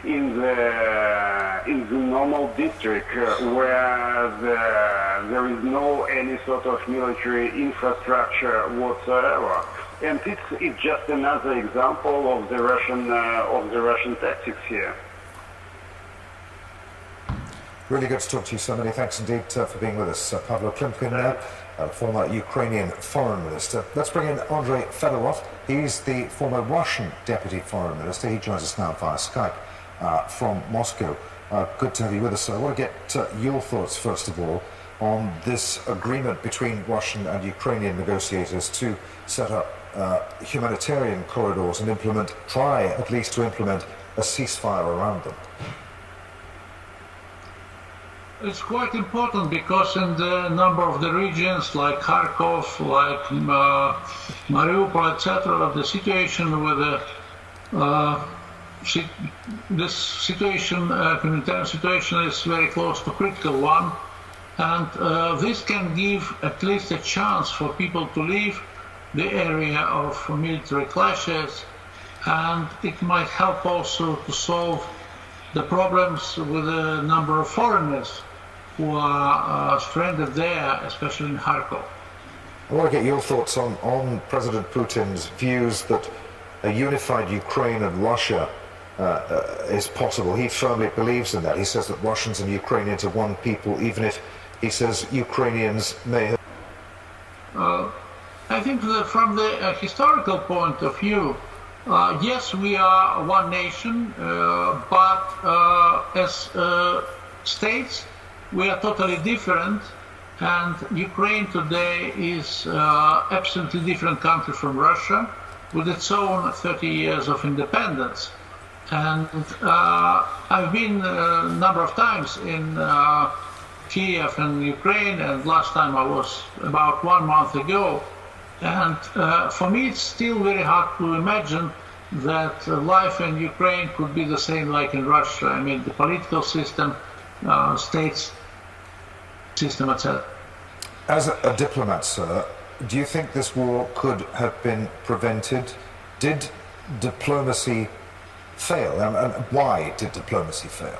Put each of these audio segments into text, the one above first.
in the normal district where there is no any sort of military infrastructure whatsoever. And it's just another example of the Russian tactics here. Really good to talk to you, sir. Many thanks indeed for being with us. Pavlo Klimkin, former Ukrainian foreign minister. Let's bring in Andrei Fedorov. He's the former Russian deputy foreign minister. He joins us now via Skype from Moscow. Good to have you with us, sir. I want to get your thoughts, first of all, on this agreement between Russian and Ukrainian negotiators to set up humanitarian corridors and try at least to implement a ceasefire around them. It's quite important because in the number of the regions like Kharkov, like Mariupol, etc., the situation with this situation, humanitarian situation, is very close to critical one, and this can give at least a chance for people to leave the area of military clashes, and it might help also to solve the problems with a number of foreigners who are stranded there, especially in Kharkov. I want to get your thoughts on President Putin's views that a unified Ukraine and Russia is possible. He firmly believes in that. He says that Russians and Ukrainians are one people, even if he says Ukrainians may have... I think that from the historical point of view, yes, we are one nation, but as states, we are totally different, and Ukraine today is absolutely different country from Russia, with its own 30 years of independence. And I've been a number of times in Kiev and Ukraine, and last time I was about 1 month ago. And for me, it's still very hard to imagine that life in Ukraine could be the same like in Russia. I mean, the political system, states system, etc. As a diplomat, sir, do you think this war could have been prevented? Did diplomacy fail, and why did diplomacy fail?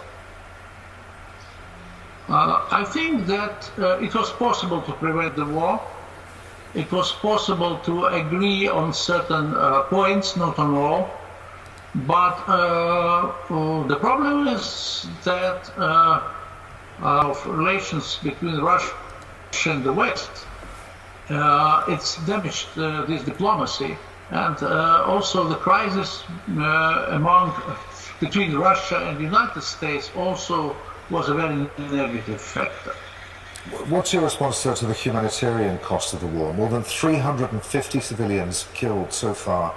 I think that it was possible to prevent the war. It was possible to agree on certain points, not on all. But the problem is that of relations between Russia and the West, it's damaged this diplomacy, and also the crisis between Russia and the United States also was a very negative factor. What's your response, sir, to the humanitarian cost of the war? More than 350 civilians killed so far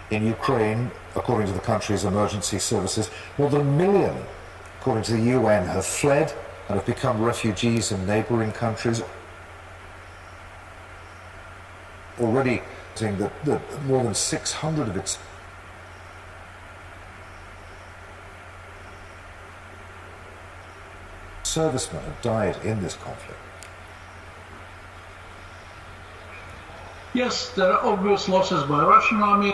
in Ukraine, according to the country's emergency services. More than 1 million, according to the UN, have fled and have become refugees in neighboring countries. Already saying that more than 600 of its servicemen have died in this conflict. Yes, there are obvious losses by Russian army.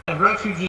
And refugees